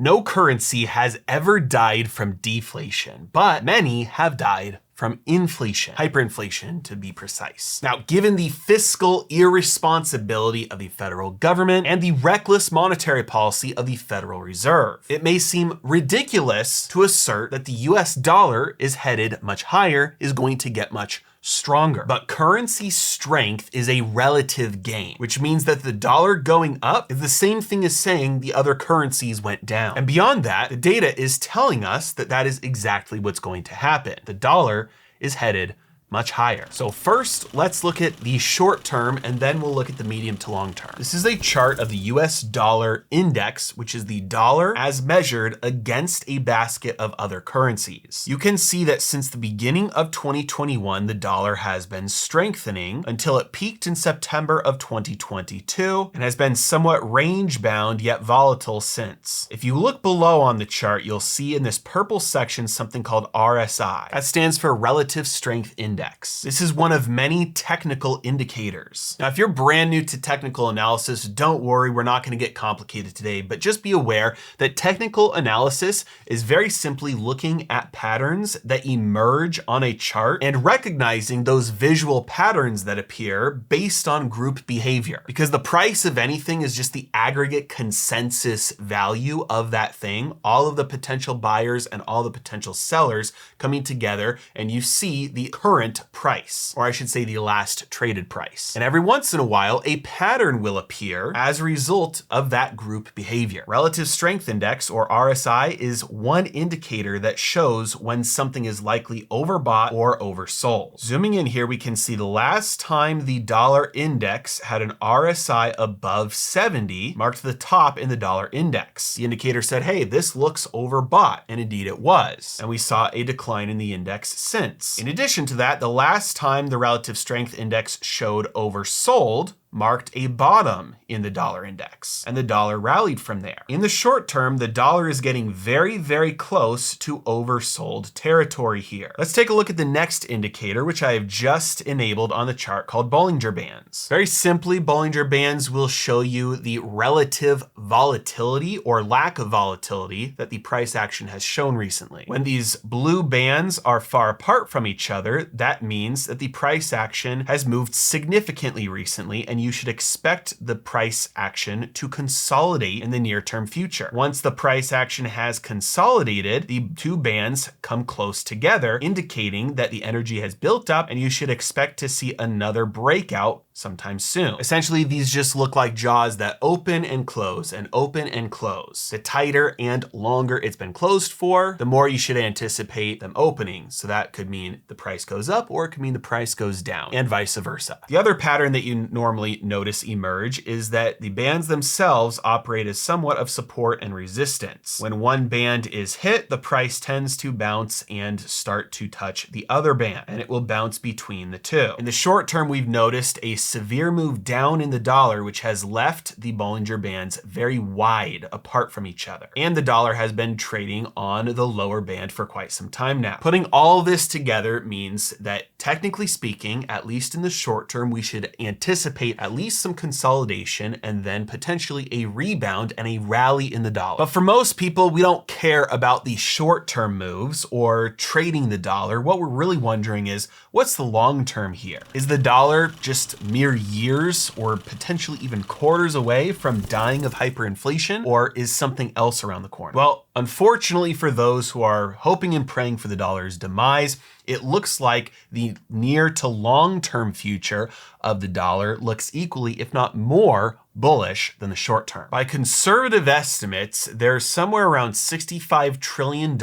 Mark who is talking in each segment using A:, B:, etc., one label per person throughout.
A: No currency has ever died from deflation, but many have died from inflation, hyperinflation to be precise. Now, given the fiscal irresponsibility of the federal government and the reckless monetary policy of the Federal Reserve, it may seem ridiculous to assert that the US dollar is headed much higher, is going to get much stronger. But currency strength is a relative gain, which means that the dollar going up is the same thing as saying the other currencies went down. And beyond that, the data is telling us that that is exactly what's going to happen. The dollar is headed much higher. So first, let's look at the short term, and then we'll look at the medium to long term. This is a chart of the US dollar index, which is the dollar as measured against a basket of other currencies. You can see that since the beginning of 2021, the dollar has been strengthening until it peaked in September of 2022 and has been somewhat range bound yet volatile since. If you look below on the chart, you'll see in this purple section something called RSI. That stands for Relative Strength Index. This is one of many technical indicators. Now, if you're brand new to technical analysis, don't worry, we're not going to get complicated today, but just be aware that technical analysis is very simply looking at patterns that emerge on a chart and recognizing those visual patterns that appear based on group behavior. Because the price of anything is just the aggregate consensus value of that thing, all of the potential buyers and all the potential sellers coming together, and you see the current price, or I should say the last traded price. And every once in a while, a pattern will appear as a result of that group behavior. Relative Strength Index, or RSI, is one indicator that shows when something is likely overbought or oversold. Zooming in here, we can see the last time the dollar index had an RSI above 70 marked the top in the dollar index. The indicator said, hey, this looks overbought, and indeed it was. And we saw a decline in the index since. In addition to that, the last time the relative strength index showed oversold marked a bottom in the dollar index, and the dollar rallied from there. In the short term, the dollar is getting very, very close to oversold territory here. Let's take a look at the next indicator, which I have just enabled on the chart, called Bollinger Bands. Very simply, Bollinger Bands will show you the relative volatility or lack of volatility that the price action has shown recently. When these blue bands are far apart from each other, that means that the price action has moved significantly recently, and you should expect the price action to consolidate in the near-term future. Once the price action has consolidated, the two bands come close together, indicating that the energy has built up, and you should expect to see another breakout sometime soon. Essentially, these just look like jaws that open and close and open and close. The tighter and longer it's been closed for, the more you should anticipate them opening. So that could mean the price goes up, or it could mean the price goes down, and vice versa. The other pattern that you normally notice emerge is that the bands themselves operate as somewhat of support and resistance. When one band is hit, the price tends to bounce and start to touch the other band, and it will bounce between the two. In the short term, we've noticed a severe move down in the dollar, which has left the Bollinger Bands very wide apart from each other. And the dollar has been trading on the lower band for quite some time now. Putting all this together means that, technically speaking, at least in the short term, we should anticipate at least some consolidation and then potentially a rebound and a rally in the dollar. But for most people, we don't care about the short-term moves or trading the dollar. What we're really wondering is, what's the long term here? Is the dollar just mere years or potentially even quarters away from dying of hyperinflation, or is something else around the corner? Well, unfortunately for those who are hoping and praying for the dollar's demise, it looks like the near to long-term future of the dollar looks equally, if not more, bullish than the short term. By conservative estimates, there's somewhere around $65 trillion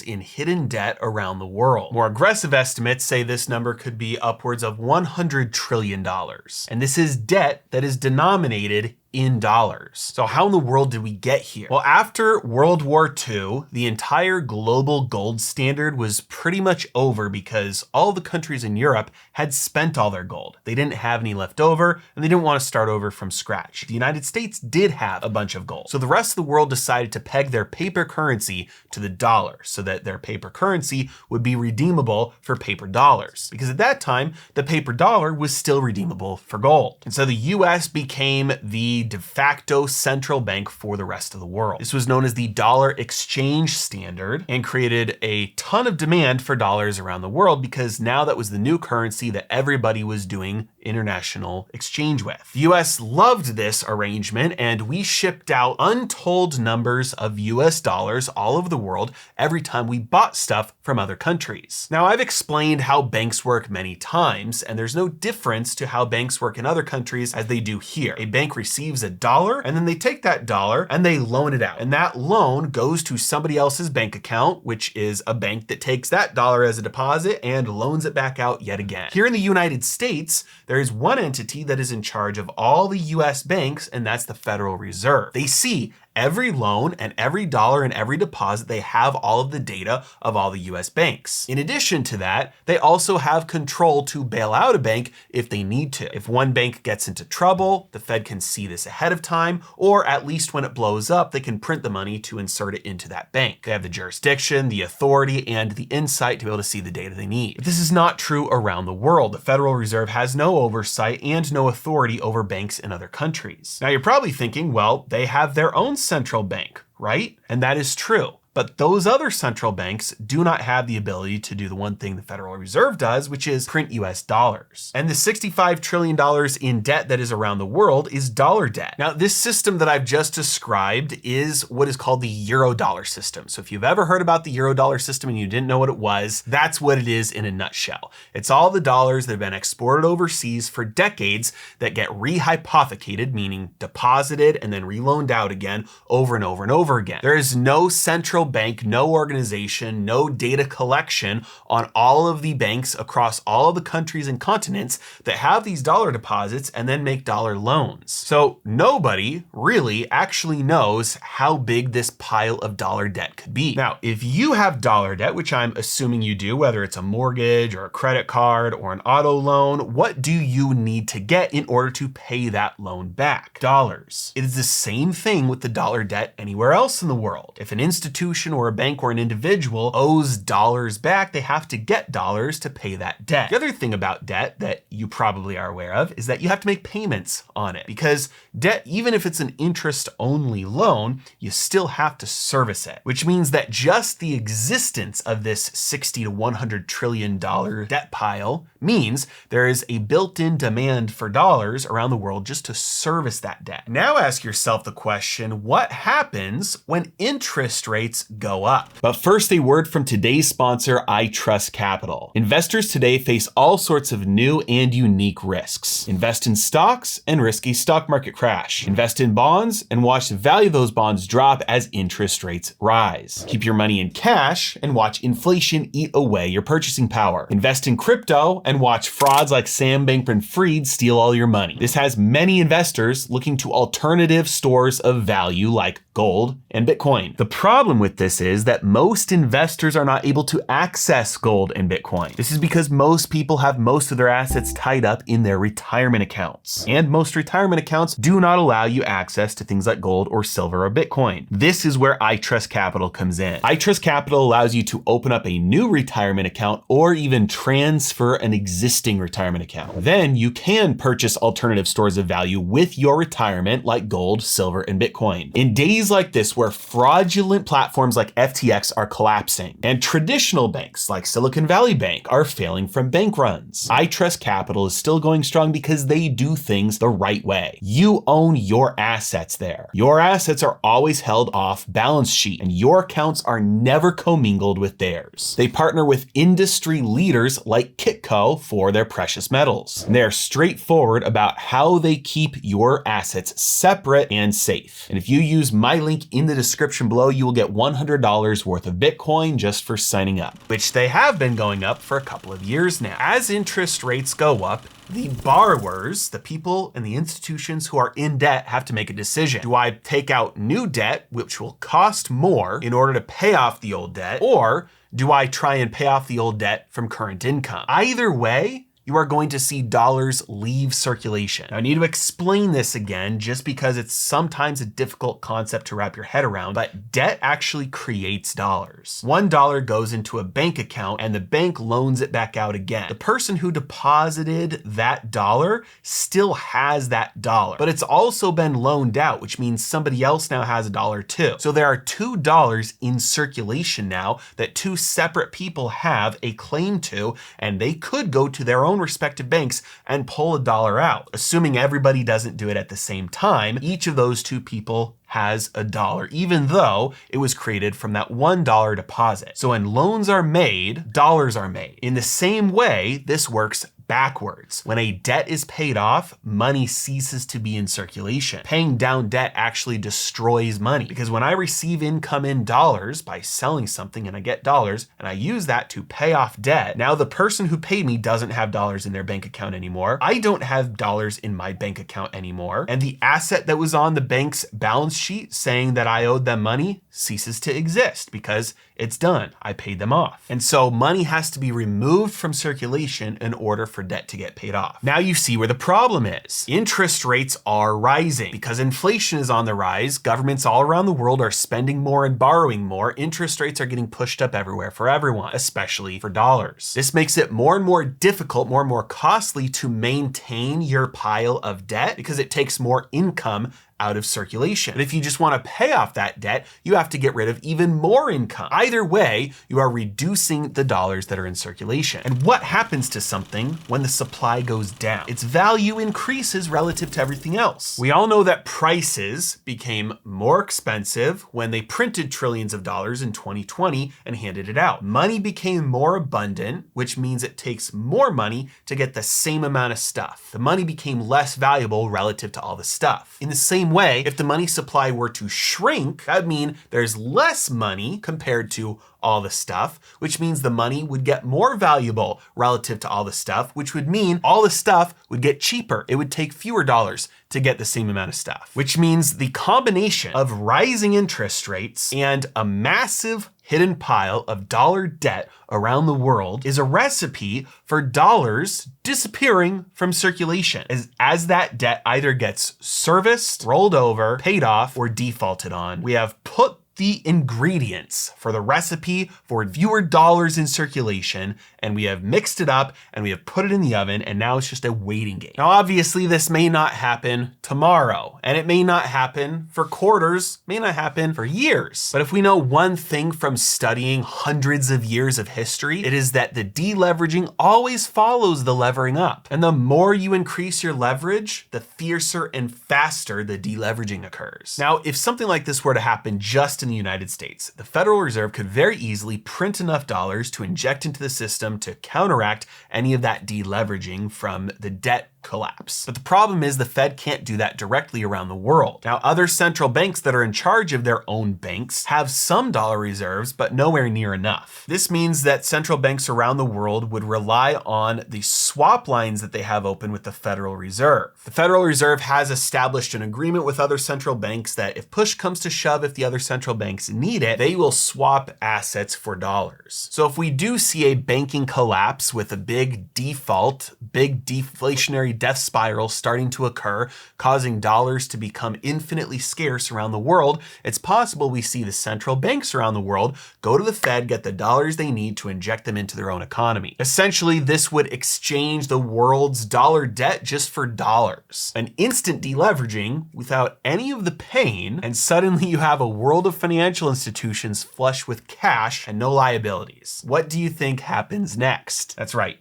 A: in hidden debt around the world. More aggressive estimates say this number could be upwards of $100 trillion. And this is debt that is denominated in dollars. So how in the world did we get here? Well, after World War II, the entire global gold standard was pretty much over because all the countries in Europe had spent all their gold. They didn't have any left over, and they didn't want to start over from scratch. The United States did have a bunch of gold. So the rest of the world decided to peg their paper currency to the dollar so that their paper currency would be redeemable for paper dollars. Because at that time, the paper dollar was still redeemable for gold. And so the US became the a de facto central bank for the rest of the world. This was known as the dollar exchange standard and created a ton of demand for dollars around the world because now that was the new currency that everybody was doing international exchange with. The US loved this arrangement, and we shipped out untold numbers of US dollars all over the world every time we bought stuff from other countries. Now, I've explained how banks work many times, and there's no difference to how banks work in other countries as they do here. A bank receives a dollar, and then they take that dollar and they loan it out. And that loan goes to somebody else's bank account, which is a bank that takes that dollar as a deposit and loans it back out yet again. Here in the United States, there is one entity that is in charge of all the US banks, and that's the Federal Reserve. They see every loan and every dollar and every deposit. They have all of the data of all the US banks. In addition to that, they also have control to bail out a bank if they need to. If one bank gets into trouble, the Fed can see this ahead of time, or at least when it blows up, they can print the money to insert it into that bank. They have the jurisdiction, the authority, and the insight to be able to see the data they need. But this is not true around the world. The Federal Reserve has no oversight and no authority over banks in other countries. Now you're probably thinking, well, they have their own central bank, right? And that is true. But those other central banks do not have the ability to do the one thing the Federal Reserve does, which is print US dollars. And the $65 trillion in debt that is around the world is dollar debt. Now, this system that I've just described is what is called the Eurodollar system. So if you've ever heard about the Eurodollar system and you didn't know what it was, that's what it is in a nutshell. It's all the dollars that have been exported overseas for decades that get rehypothecated, meaning deposited and then reloaned out again over and over and over again. There is no central bank, no organization, no data collection on all of the banks across all of the countries and continents that have these dollar deposits and then make dollar loans. So nobody really actually knows how big this pile of dollar debt could be. Now, if you have dollar debt, which I'm assuming you do, whether it's a mortgage or a credit card or an auto loan, what do you need to get in order to pay that loan back? Dollars. It is the same thing with the dollar debt anywhere else in the world. If an institution or a bank or an individual owes dollars back, they have to get dollars to pay that debt. The other thing about debt that you probably are aware of is that you have to make payments on it, because debt, even if it's an interest-only loan, you still have to service it, which means that just the existence of this $60 to $100 trillion debt pile means there is a built-in demand for dollars around the world just to service that debt. Now ask yourself the question, what happens when interest rates go up? But first, a word from today's sponsor, iTrustCapital. Investors today face all sorts of new and unique risks. Invest in stocks and risk a stock market crash. Invest in bonds and watch the value of those bonds drop as interest rates rise. Keep your money in cash and watch inflation eat away your purchasing power. Invest in crypto and watch frauds like Sam Bankman-Fried steal all your money. This has many investors looking to alternative stores of value like gold and Bitcoin. The problem with this is that most investors are not able to access gold and Bitcoin. This is because most people have most of their assets tied up in their retirement accounts. And most retirement accounts do not allow you access to things like gold or silver or Bitcoin. This is where iTrustCapital comes in. iTrustCapital allows you to open up a new retirement account or even transfer an existing retirement account. Then you can purchase alternative stores of value with your retirement like gold, silver, and Bitcoin. In days like this where fraudulent platforms like FTX are collapsing and traditional banks like Silicon Valley Bank are failing from bank runs, iTrustCapital is still going strong because they do things the right way. You own your assets there. Your assets are always held off balance sheet and your accounts are never commingled with theirs. They partner with industry leaders like Kitco for their precious metals. And they're straightforward about how they keep your assets separate and safe. And if you use my link in the description below, you will get $100 worth of Bitcoin just for signing up, which they have been going up for a couple of years now. As interest rates go up, the borrowers, the people and the institutions who are in debt, have to make a decision. Do I take out new debt, which will cost more in order to pay off the old debt, or do I try and pay off the old debt from current income? Either way, you are going to see dollars leave circulation. Now, I need to explain this again just because it's sometimes a difficult concept to wrap your head around, but debt actually creates dollars. $1 goes into a bank account and the bank loans it back out again. The person who deposited that dollar still has that dollar, but it's also been loaned out, which means somebody else now has a dollar too. So there are $2 in circulation now that two separate people have a claim to, and they could go to their own respective banks and pull a dollar out. Assuming everybody doesn't do it at the same time, each of those two people has a dollar, even though it was created from that $1 deposit. So when loans are made, dollars are made. In the same way, this works backwards. When a debt is paid off, money ceases to be in circulation. Paying down debt actually destroys money, because when I receive income in dollars by selling something and I get dollars and I use that to pay off debt, now the person who paid me doesn't have dollars in their bank account anymore. I don't have dollars in my bank account anymore. And the asset that was on the bank's balance sheet saying that I owed them money ceases to exist because it's done. I paid them off. And so money has to be removed from circulation in order for debt to get paid off. Now you see where the problem is. Interest rates are rising because inflation is on the rise. Governments all around the world are spending more and borrowing more. Interest rates are getting pushed up everywhere for everyone, especially for dollars. This makes it more and more difficult, more and more costly to maintain your pile of debt because it takes more income out of circulation. But if you just want to pay off that debt, you have to get rid of even more income. Either way, you are reducing the dollars that are in circulation. And what happens to something when the supply goes down? Its value increases relative to everything else. We all know that prices became more expensive when they printed trillions of dollars in 2020 and handed it out. Money became more abundant, which means it takes more money to get the same amount of stuff. The money became less valuable relative to all the stuff. In the same way, if the money supply were to shrink, that would mean there's less money compared to all the stuff, which means the money would get more valuable relative to all the stuff, which would mean all the stuff would get cheaper. It would take fewer dollars to get the same amount of stuff, which means the combination of rising interest rates and a massive hidden pile of dollar debt around the world is a recipe for dollars disappearing from circulation as that debt either gets serviced, rolled over, paid off, or defaulted on. We have put the ingredients for the recipe for fewer dollars in circulation, and we have mixed it up and we have put it in the oven, and now it's just a waiting game. Now, obviously this may not happen tomorrow, and it may not happen for quarters, may not happen for years. But if we know one thing from studying hundreds of years of history, it is that the deleveraging always follows the levering up. And the more you increase your leverage, the fiercer and faster the deleveraging occurs. Now, if something like this were to happen just in the United States, the Federal Reserve could very easily print enough dollars to inject into the system to counteract any of that deleveraging from the debt collapse. But the problem is the Fed can't do that directly around the world. Now, other central banks that are in charge of their own banks have some dollar reserves, but nowhere near enough. This means that central banks around the world would rely on the swap lines that they have open with the Federal Reserve. The Federal Reserve has established an agreement with other central banks that if push comes to shove, if the other central banks need it, they will swap assets for dollars. So if we do see a banking collapse with a big default, big deflationary death spiral starting to occur, causing dollars to become infinitely scarce around the world, it's possible we see the central banks around the world go to the Fed, get the dollars they need to inject them into their own economy. Essentially, this would exchange the world's dollar debt just for dollars. An instant deleveraging without any of the pain, and suddenly you have a world of financial institutions flush with cash and no liabilities. What do you think happens next? That's right.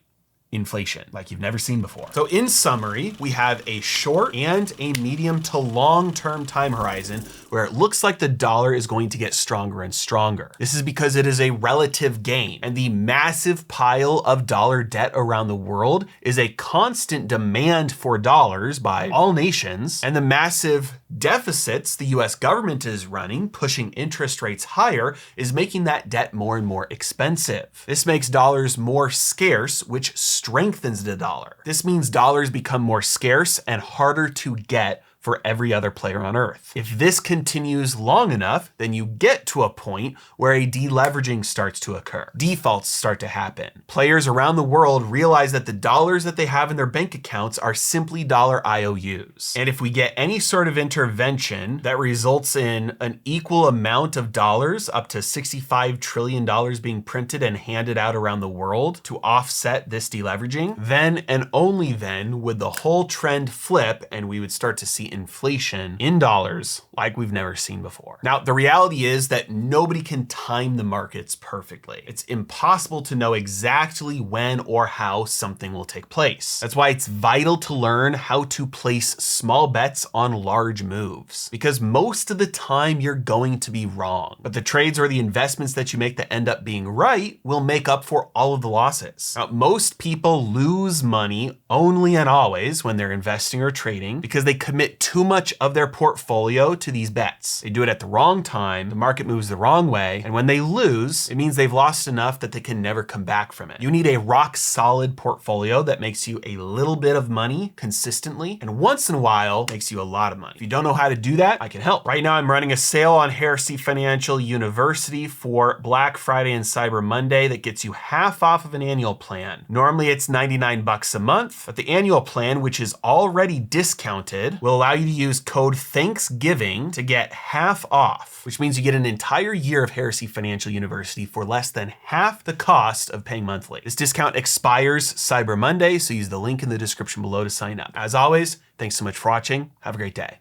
A: Inflation, like you've never seen before. So in summary, we have a short and a medium to long-term time horizon where it looks like the dollar is going to get stronger and stronger. This is because it is a relative gain, and the massive pile of dollar debt around the world is a constant demand for dollars by all nations, and the massive deficits the US government is running, pushing interest rates higher, is making that debt more and more expensive. This makes dollars more scarce, which strengthens the dollar. This means dollars become more scarce and harder to get for every other player on Earth. If this continues long enough, then you get to a point where a deleveraging starts to occur. Defaults start to happen. Players around the world realize that the dollars that they have in their bank accounts are simply dollar IOUs. And if we get any sort of intervention that results in an equal amount of dollars, up to $65 trillion being printed and handed out around the world to offset this deleveraging, then and only then would the whole trend flip and we would start to see inflation in dollars like we've never seen before. Now, the reality is that nobody can time the markets perfectly. It's impossible to know exactly when or how something will take place. That's why it's vital to learn how to place small bets on large moves, because most of the time you're going to be wrong, but the trades or the investments that you make that end up being right will make up for all of the losses. Now, most people lose money only and always when they're investing or trading because they commit too much of their portfolio to these bets. They do it at the wrong time, the market moves the wrong way, and when they lose, it means they've lost enough that they can never come back from it. You need a rock solid portfolio that makes you a little bit of money consistently, and once in a while makes you a lot of money. If you don't know how to do that, I can help. Right now, I'm running a sale on Heresy Financial University for Black Friday and Cyber Monday that gets you half off of an annual plan. Normally it's $99 a month, but the annual plan, which is already discounted, will allow you to use code Thanksgiving to get half off, which means you get an entire year of Heresy Financial University for less than half the cost of paying monthly. This discount expires Cyber Monday, so use the link in the description below to sign up. As always, thanks so much for watching. Have a great day.